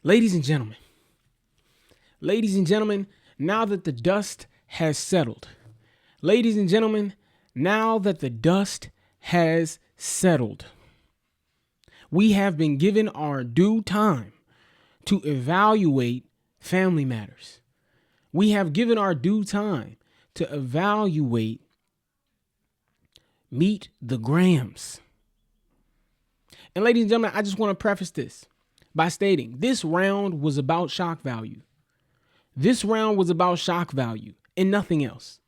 Ladies and gentlemen, ladies and gentlemen, now that the dust has settled, ladies and gentlemen, now that the dust has settled, we have been given our due time to evaluate family matters. We have given our due time to evaluate Meet the Grams. And ladies and gentlemen, I just want to preface this by stating this round was about shock value. This round was about shock value and nothing else.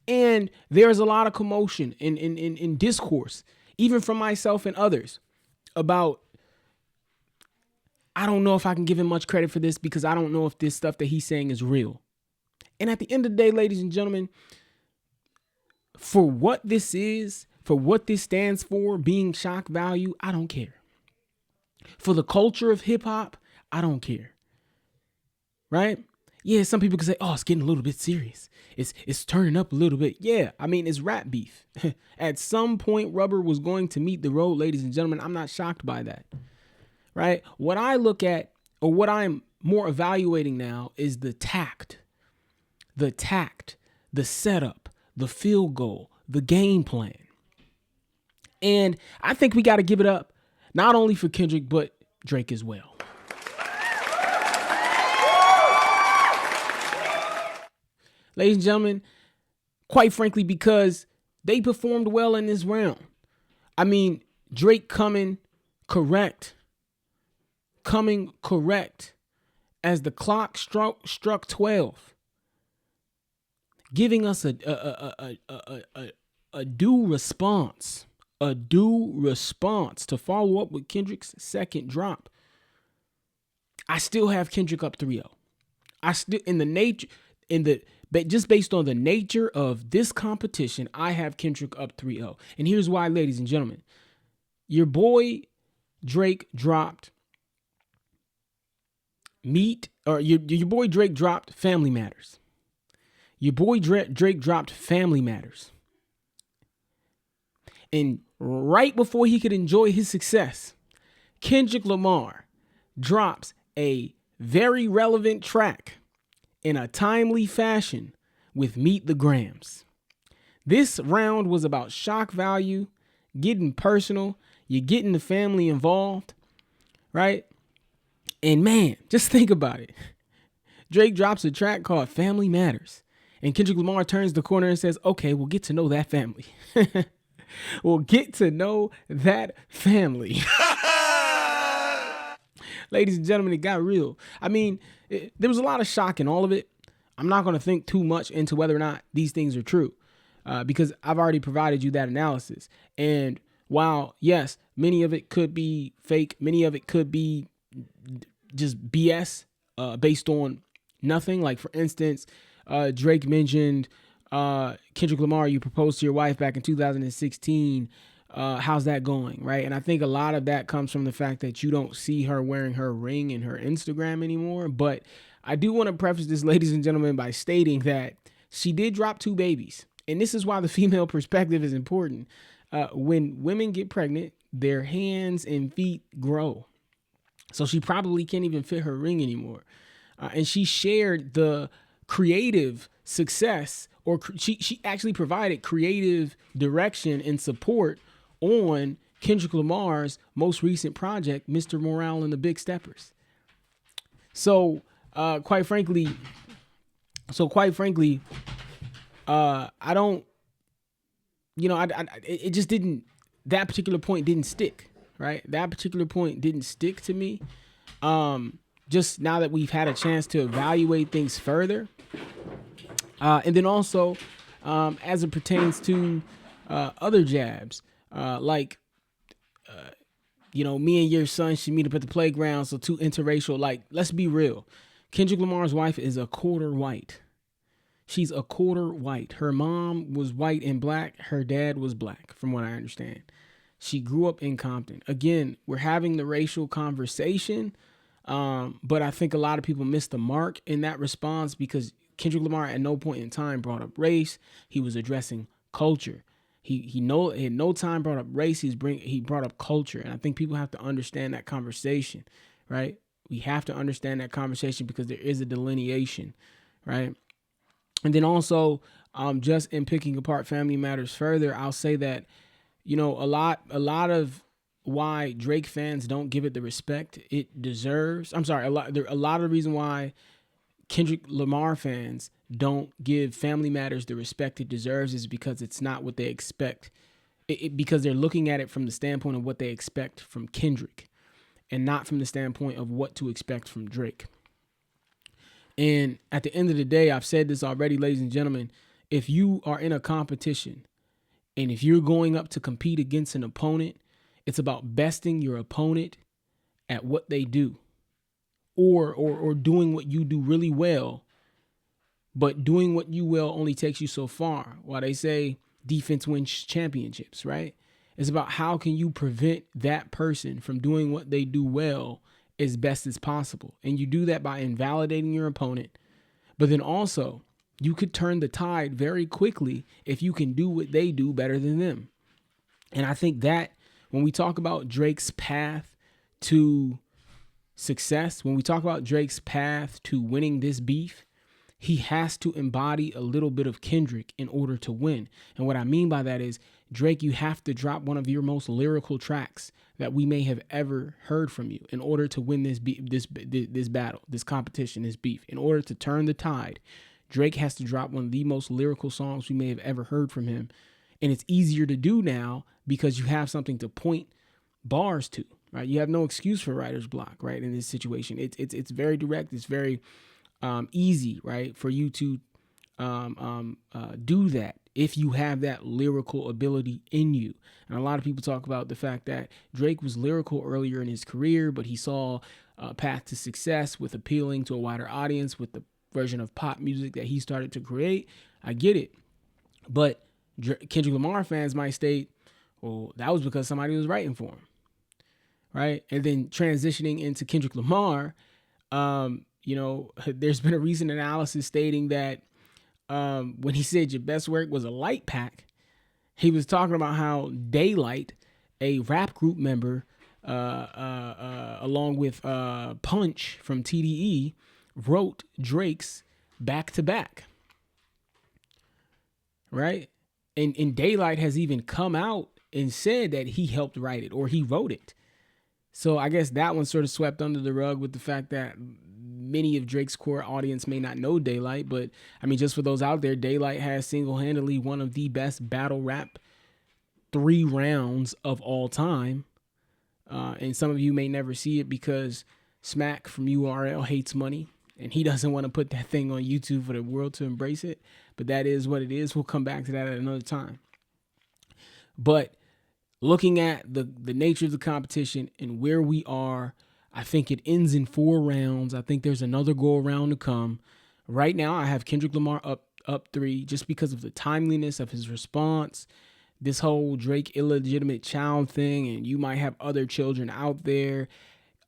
And there's a lot of commotion in discourse, even from myself and others, about I don't know if I can give him much credit for this because I don't know if this stuff that he's saying is real. And at the end of the day, ladies and gentlemen, for what this is, for what this stands for, being shock value, I don't care. For the culture of hip hop, I don't care. Right? Yeah, some people can say, oh, it's getting a little bit serious. It's turning up a little bit. Yeah, I mean, it's rap beef. At some point, rubber was going to meet the road, ladies and gentlemen. I'm not shocked by that. Right? What I look at, or what I'm more evaluating now, is the tact, the setup, the field goal, the game plan. And I think we got to give it up, not only for Kendrick, but Drake as well. Ladies and gentlemen, quite frankly, because they performed well in this round. I mean, Drake coming correct as the clock struck 12, giving us a due response to follow up with Kendrick's second drop. I still have Kendrick up 3-0. Just based on the nature of this competition, I have Kendrick up 3-0. And here's why, ladies and gentlemen. Your boy Drake dropped your boy Drake dropped Family Matters. Your boy Drake dropped Family Matters. And right before he could enjoy his success, Kendrick Lamar drops a very relevant track in a timely fashion with Meet the Grams. This round was about shock value, getting personal, you're getting the family involved, right? And man, just think about it. Drake drops a track called Family Matters, and Kendrick Lamar turns the corner and says, okay, we'll get to know that family. We'll get to know that family. Ladies and gentlemen, it got real. I mean, there was a lot of shock in all of it. I'm not going to think too much into whether or not these things are true because I've already provided you that analysis. And while, yes, many of it could be fake, many of it could be just BS based on nothing. Like, for instance, Drake mentioned Kendrick Lamar, you proposed to your wife back in 2016. How's that going, right? And I think a lot of that comes from the fact that you don't see her wearing her ring in her Instagram anymore. But I do want to preface this, ladies and gentlemen, by stating that she did drop 2 babies. And this is why the female perspective is important. When women get pregnant, their hands and feet grow. So she probably can't even fit her ring anymore. And she shared the creative success, or she actually provided creative direction and support on Kendrick Lamar's most recent project, Mr. Morale and the Big Steppers. So, quite frankly, I don't, it just didn't, that particular point didn't stick, right? That particular point didn't stick to me. Just now that we've had a chance to evaluate things further. And then also, as it pertains to other jabs, me and your son should meet up at the playground. So 2 interracial, like, let's be real. Kendrick Lamar's wife is a quarter white. She's a quarter white. Her mom was white and black. Her dad was black, from what I understand. She grew up in Compton. Again, we're having the racial conversation, but I think a lot of people missed the mark in that response because Kendrick Lamar at no point in time brought up race. He was addressing culture. He had no time brought up race. He brought up culture, and I think people have to understand that conversation, right? We have to understand that conversation because there is a delineation, right? And then also, just in picking apart Family Matters further, I'll say that, a lot of why Drake fans don't give it the respect it deserves. I'm sorry, a lot of the reason why Kendrick Lamar fans don't give Family Matters the respect it deserves is because it's not what they expect. Because they're looking at it from the standpoint of what they expect from Kendrick and not from the standpoint of what to expect from Drake. And at the end of the day, I've said this already, ladies and gentlemen, if you are in a competition and if you're going up to compete against an opponent, it's about besting your opponent at what they do or doing what you do really well. But doing what you will only takes you so far. While they say defense wins championships, right? It's about how can you prevent that person from doing what they do well as best as possible. And you do that by invalidating your opponent. But then also, you could turn the tide very quickly if you can do what they do better than them. And I think that when we talk about Drake's path to success, when we talk about Drake's path to winning this beef, he has to embody a little bit of Kendrick in order to win. And what I mean by that is, Drake, you have to drop one of your most lyrical tracks that we may have ever heard from you in order to win this battle, this competition, this beef. In order to turn the tide, Drake has to drop one of the most lyrical songs we may have ever heard from him. And it's easier to do now because you have something to point bars to, right? You have no excuse for writer's block, right? In this situation, it's very direct. It's very easy, right, for you to do that if you have that lyrical ability in you. And a lot of people talk about the fact that Drake was lyrical earlier in his career, but he saw a path to success with appealing to a wider audience with the version of pop music that he started to create. I get it. But Kendrick Lamar fans might state, well, that was because somebody was writing for him, right? And then transitioning into Kendrick Lamar, there's been a recent analysis stating that when he said your best work was a light pack, he was talking about how Daylight, a rap group member, along with Punch from TDE, wrote Drake's Back to Back. Right? And Daylight has even come out and said that he helped write it or he wrote it. So I guess that one sort of swept under the rug with the fact that many of Drake's core audience may not know Daylight, but I mean, just for those out there, Daylight has single-handedly one of the best battle rap 3 rounds of all time. And some of you may never see it because Smack from URL hates money and he doesn't want to put that thing on YouTube for the world to embrace it. But that is what it is. We'll come back to that at another time. But looking at the nature of the competition and where we are, I think it ends in 4 rounds. I think there's another go around to come. Right now, I have Kendrick Lamar up 3 just because of the timeliness of his response. This whole Drake illegitimate child thing, and you might have other children out there.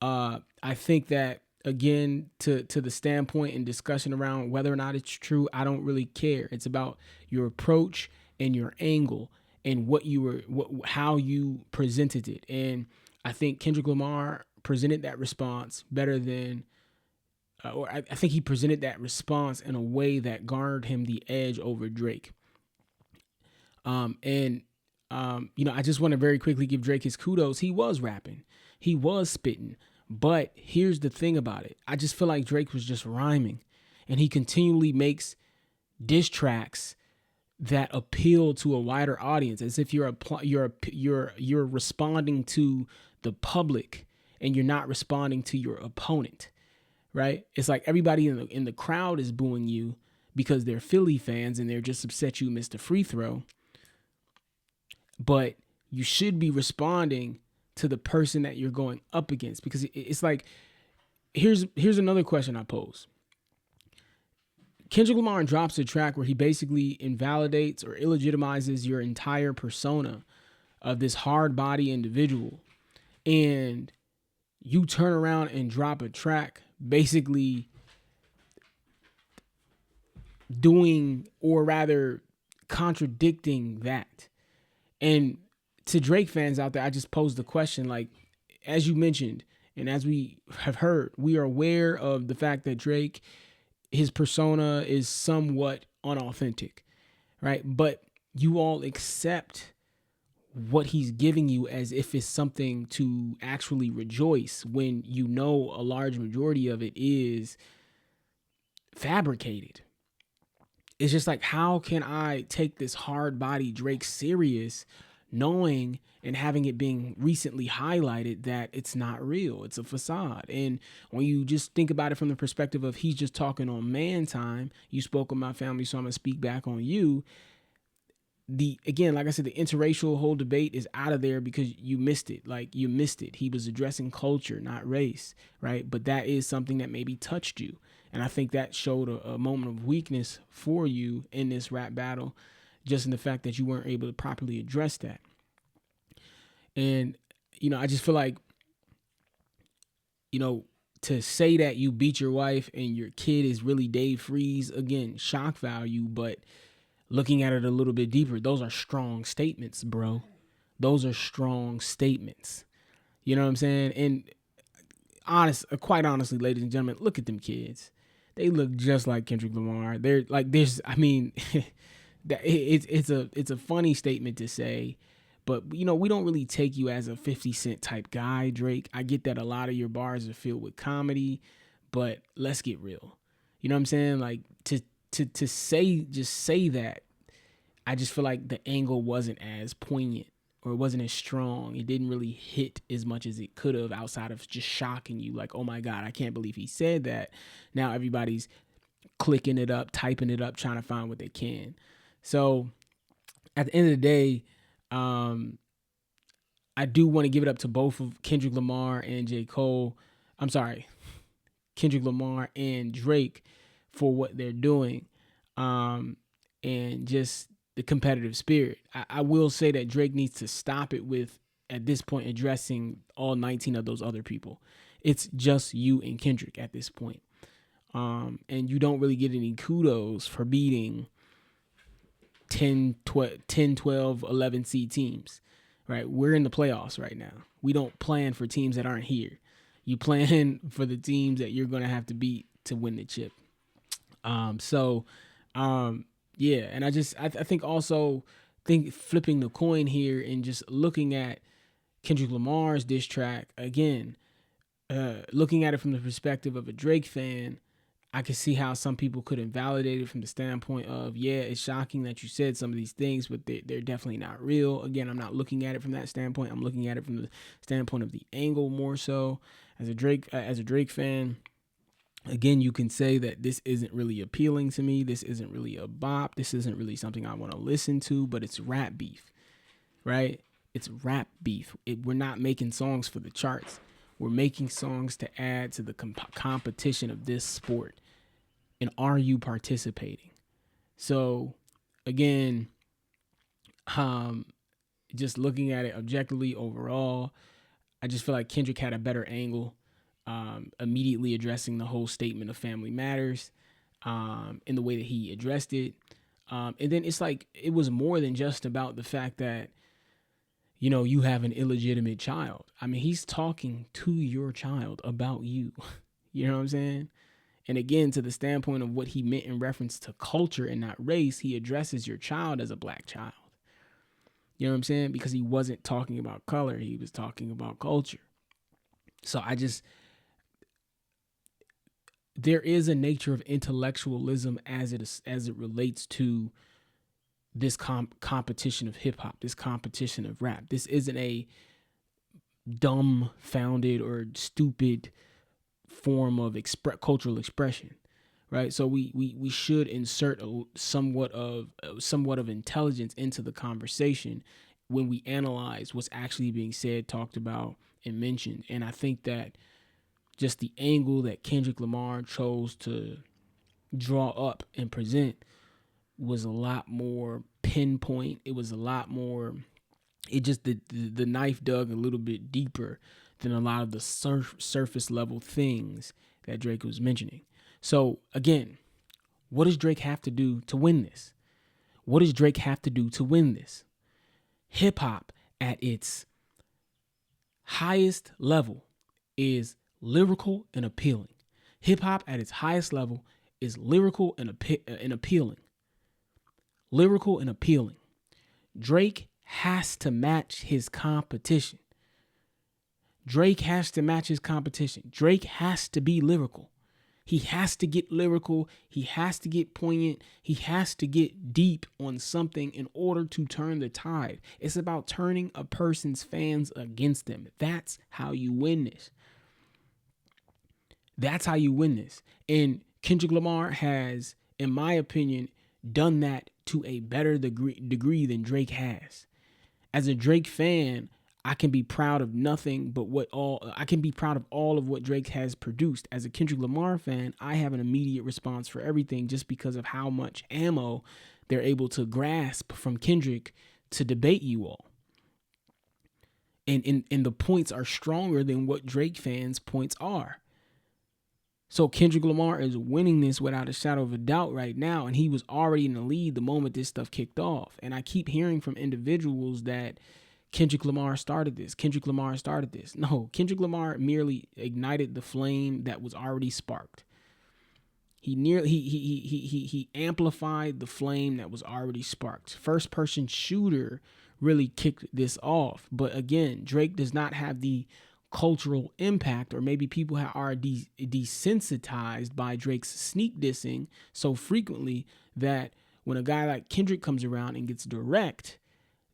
I think that, again, to the standpoint and discussion around whether or not it's true, I don't really care. It's about your approach and your angle and how you presented it. And I think Kendrick Lamar presented that response better than, I think he presented that response in a way that garnered him the edge over Drake. I just want to very quickly give Drake his kudos. He was rapping, he was spitting, but here's the thing about it. I just feel like Drake was just rhyming, and he continually makes diss tracks that appeal to a wider audience, as if you're responding to the public and you're not responding to your opponent, right? It's like everybody in the crowd is booing you because they're Philly fans and they're just upset you missed a free throw. But you should be responding to the person that you're going up against, because it's like, here's another question I pose. Kendrick Lamar drops a track where he basically invalidates or illegitimizes your entire persona of this hard body individual. And you turn around and drop a track basically doing, or rather contradicting that. And to Drake fans out there, I just posed the question, like, as you mentioned, And as we have heard, we are aware of the fact that Drake, his persona is somewhat unauthentic, right? But you all accept what he's giving you as if it's something to actually rejoice when you know a large majority of it is fabricated. It's just like, how can I take this hard body Drake serious, knowing and having it being recently highlighted that it's not real, it's a facade. And when you just think about it from the perspective of he's just talking on man time, you spoke on my family, so I'm gonna speak back on you. The again, like I said, the interracial whole debate is out of there because you missed it. Like, you missed it. He was addressing culture, not race, right? But that is something that maybe touched you. And I think that showed a moment of weakness for you in this rap battle, just in the fact that you weren't able to properly address that. And, I just feel like, to say that you beat your wife and your kid is really Dave Freeze, again, shock value, but looking at it a little bit deeper, those are strong statements, bro. Those are strong statements. You know what I'm saying? And quite honestly, ladies and gentlemen, look at them kids. They look just like Kendrick Lamar. They're like, it's a funny statement to say, but we don't really take you as a 50 Cent type guy, Drake. I get that a lot of your bars are filled with comedy, but let's get real. You know what I'm saying? Like, to say that, I just feel like the angle wasn't as poignant, or it wasn't as strong. It didn't really hit as much as it could have, outside of just shocking you. Like, oh my God, I can't believe he said that. Now everybody's clicking it up, typing it up, trying to find what they can. So at the end of the day, I do want to give it up to both of Kendrick Lamar and J. Cole. I'm sorry, Kendrick Lamar and Drake for what they're doing, and just the competitive spirit. I will say that Drake needs to stop it with, at this point, addressing all 19 of those other people. It's just you and Kendrick at this point. And you don't really get any kudos for beating 10, 12, 11 seed teams, right? We're in the playoffs right now. We don't plan for teams that aren't here. You plan for the teams that you're going to have to beat to win the chip. Yeah, and I think also flipping the coin here and just looking at Kendrick Lamar's diss track again, looking at it from the perspective of a Drake fan, I can see how some people could invalidate it from the standpoint of, yeah, it's shocking that you said some of these things, but they're definitely not real. Again, I'm not looking at it from that standpoint. I'm looking at it from the standpoint of the angle more so. As a Drake fan, again, you can say that this isn't really appealing to me. This isn't really a bop. This isn't really something I want to listen to, but it's rap beef, right? It's rap beef. We're not making songs for the charts. We're making songs to add to the competition of this sport. And are you participating? So, again, just looking at it objectively overall, I just feel like Kendrick had a better angle, immediately addressing the whole statement of family matters, in the way that he addressed it. And then it's like, it was more than just about the fact that, you have an illegitimate child. I mean, he's talking to your child about you. You know what I'm saying? And again, to the standpoint of what he meant in reference to culture and not race, he addresses your child as a black child. You know what I'm saying? Because he wasn't talking about color. He was talking about culture. So there is a nature of intellectualism as it relates to this competition of hip hop, this competition of rap. This isn't a dumbfounded or stupid form of cultural expression, right? So we should insert somewhat of intelligence into the conversation when we analyze what's actually being said, talked about, and mentioned. And I think that just the angle that Kendrick Lamar chose to draw up and present was a lot more pinpoint. It was a lot more, it just, the knife dug a little bit deeper than a lot of the surface level things that Drake was mentioning. So again, what does Drake have to do to win this? What does Drake have to do to win this? Hip hop at its highest level is lyrical and appealing. Hip hop at its highest level is lyrical and appealing. Lyrical and appealing. Drake has to match his competition. Drake has to match his competition. Drake has to be lyrical. He has to get lyrical. He has to get poignant. He has to get deep on something in order to turn the tide. It's about turning a person's fans against them. That's how you win this. That's how you win this. And Kendrick Lamar has, in my opinion, done that to a better degree than Drake has. As a Drake fan, I can be proud of nothing but I can be proud of all of what Drake has produced. As a Kendrick Lamar fan, I have an immediate response for everything just because of how much ammo they're able to grasp from Kendrick to debate you all. And the points are stronger than what Drake fans' points are. So Kendrick Lamar is winning this without a shadow of a doubt right now, and he was already in the lead the moment this stuff kicked off. And I keep hearing from individuals that Kendrick Lamar started this. Kendrick Lamar started this. No, Kendrick Lamar merely ignited the flame that was already sparked. He amplified the flame that was already sparked. First person shooter really kicked this off. But again, Drake does not have the cultural impact, or maybe people are desensitized by Drake's sneak dissing so frequently that when a guy like Kendrick comes around and gets direct,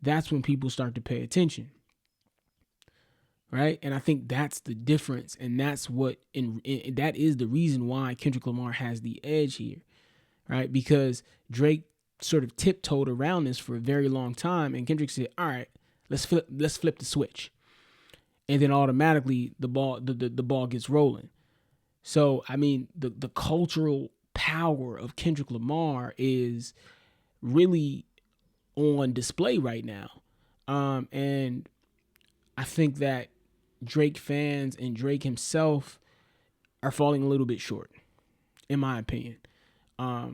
that's when people start to pay attention, right? And I think that's the difference, and that's that is the reason why Kendrick Lamar has the edge here, right? Because Drake sort of tiptoed around this for a very long time, and Kendrick said, "All right, let's flip the switch," and then automatically the ball gets rolling. So I mean, the cultural power of Kendrick Lamar is really on display right now. And I think that Drake fans and Drake himself are falling a little bit short, in my opinion. I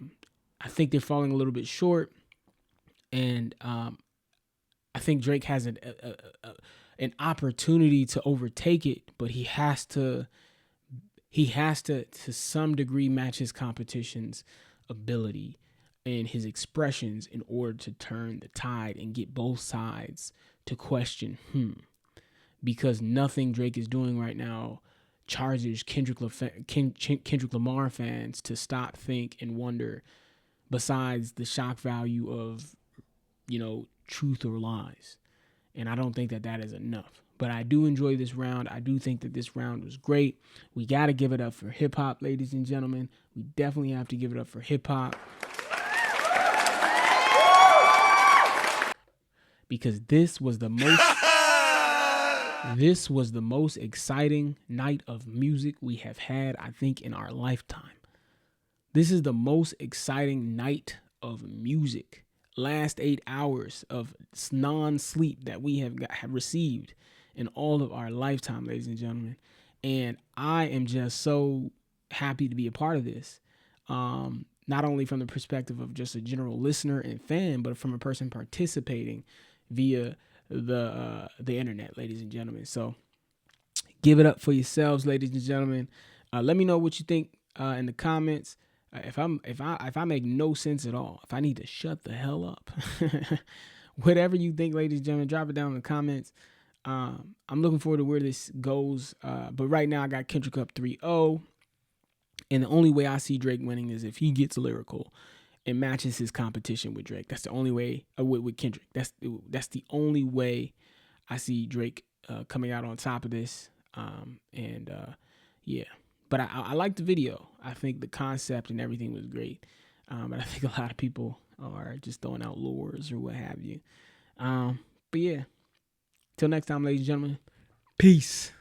think they're falling a little bit short, and I think Drake has an opportunity to overtake it, but he has to some degree match his competition's ability and his expressions in order to turn the tide and get both sides to question because nothing Drake is doing right now charges Kendrick Lamar fans to stop, think, and wonder, besides the shock value of, truth or lies. And I don't think that is enough. But I do enjoy this round. I do think that this round was great. We got to give it up for hip hop, ladies and gentlemen. We definitely have to give it up for hip hop. Because this was the most exciting night of music we have had, I think, in our lifetime. This is the most exciting night of music. Last 8 hours of non-sleep that we have received in all of our lifetime, ladies and gentlemen. And I am just so happy to be a part of this. Not only from the perspective of just a general listener and fan, but from a person participating via the internet, ladies and gentlemen. So give it up for yourselves, ladies and gentlemen. Let me know what you think in the comments. If I make no sense at all, if I need to shut the hell up, whatever you think, ladies and gentlemen, drop it down in the comments. I'm looking forward to where this goes. But right now I got Kendrick up 3-0. And the only way I see Drake winning is if he gets lyrical and matches his competition with Drake. That's the only way, with Kendrick. That's the only way I see Drake coming out on top of this. Yeah. But I like the video. I think the concept and everything was great. But I think a lot of people are just throwing out lures or what have you. But yeah. Till next time, ladies and gentlemen. Peace.